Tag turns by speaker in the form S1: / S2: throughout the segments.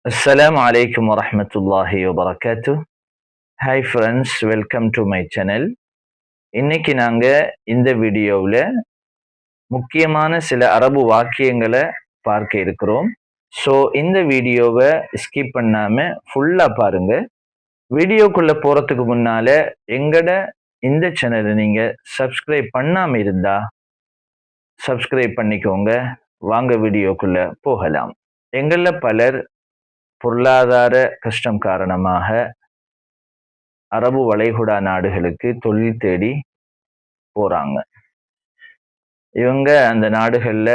S1: Assalamu alaikum wa rahmatullahi wa barakatuh. Hi friends, welcome to my channel. இன்னைக்கு நாங்க இந்த வீடியோவில் முக்கியமான சில அரபு வாக்கியங்களை பார்க்க இருக்கிறோம். ஸோ இந்த வீடியோவை ஸ்கிப் பண்ணாம ஃபுல்லா பாருங்க. வீடியோக்குள்ள போறதுக்கு முன்னால எங்கட இந்த சேனலை நீங்க சப்ஸ்கிரைப் பண்ணாம இருந்தா சப்ஸ்கிரைப் பண்ணிக்கோங்க. வாங்க வீடியோக்குள்ள போகலாம். எங்கள பலர் பொருளாதார கஷ்டம் காரணமாக அரபு வளைகுடா நாடுகளுக்கு தொழில் தேடி போறாங்க. இவங்க அந்த நாடுகள்ல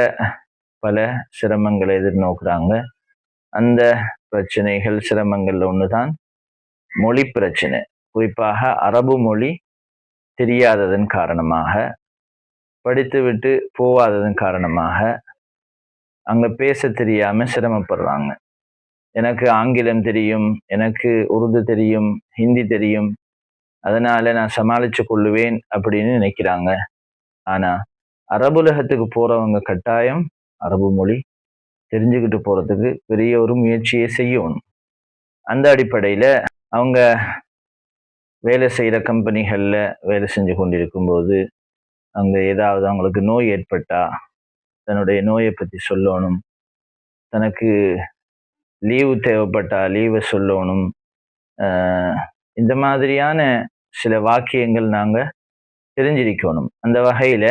S1: பல சிரமங்களை எதிர்நோக்குறாங்க. அந்த பிரச்சனைகள் சிரமங்கள்ல ஒண்ணுதான் மொழி பிரச்சனை. குறிப்பாக அரபு மொழி தெரியாததன் காரணமாக, படித்துவிட்டு போவாததன் காரணமாக அங்க பேச தெரியாம சிரமப்படுறாங்க. எனக்கு ஆங்கிலம் தெரியும், எனக்கு உருது தெரியும், ஹிந்தி தெரியும், அதனால நான் சமாளிச்சு கொள்ளுவேன் அப்படின்னு நினைக்கிறாங்க. ஆனா அரபுலகத்துக்கு போறவங்க கட்டாயம் அரபு மொழி தெரிஞ்சுக்கிட்டு போறதுக்கு பெரிய ஒரு முயற்சியை செய்யணும். அந்த அடிப்படையில அவங்க வேலை செய்யற கம்பெனிகள்ல வேலை செஞ்சு கொண்டிருக்கும் போது அங்க ஏதாவது அவங்களுக்கு நோய் ஏற்பட்டா தன்னுடைய நோயை பத்தி சொல்லணும், தனக்கு லீவு தேவைப்பட்டா லீவை சொல்லணும். இந்த மாதிரியான சில வாக்கியங்கள் நாங்க தெரிஞ்சிருக்கணும். அந்த வகையில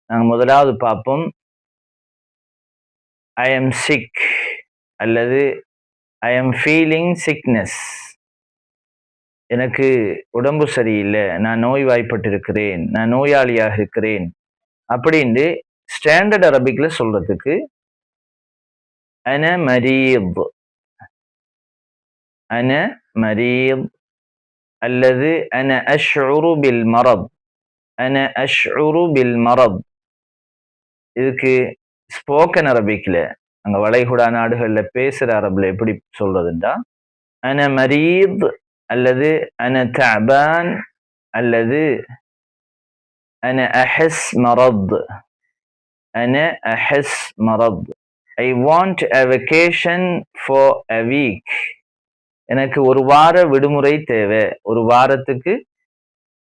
S1: நாங்க முதலாவது பார்ப்போம், ஐ எம் சிக் அல்லது ஐ எம் ஃபீலிங் சிக்னஸ். எனக்கு உடம்பு சரியில்லை, நான் நோய்வாய்ப்பட்டிருக்கிறேன், நான் நோயாளியாக இருக்கிறேன் அப்படின்னு ஸ்டாண்டர்ட் அரபிக்ல சொல்றதுக்கு அன மரீத், அன மரீத் அல்லது அன அஷ்உரு பில் மரத், அன அஷ்உரு பில் மரத். இதுக்கு ஸ்போக்கன் அரபிக்ல அங்க வளைகுடா நாடுகள்ல பேசுற அரபுல எப்படி சொல்றதுண்டா அன மரீத் அல்லது அன தஅபான் அல்லது அன அஹஸ் மரத், அன அஹஸ் மரத். I want a vacation for a week. எனக்கு ஒரு வார விடுமுறை தேவை, ஒரு வாரத்துக்கு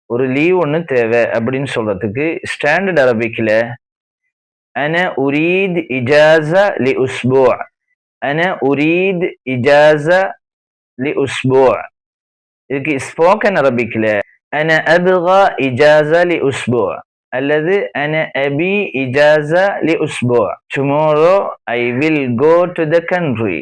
S1: ஒரு லீவ் ஒன்று தேவை அப்படின்னு சொல்றதுக்கு ஸ்டாண்டர்ட் அரபிக்ல அன உரீத் இஜாஸா லி உஸ்பூ, அன உரீத் இஜாஸா லி உஸ்பூ. இதுக்கு ஸ்போக்கன் அரபிக்ல அன அப்கா இஜாஸா லி உஸ்பூ அல்லது அன அபி இஜாஸா லி உஸ்பூ. Tomorrow I will go to the country.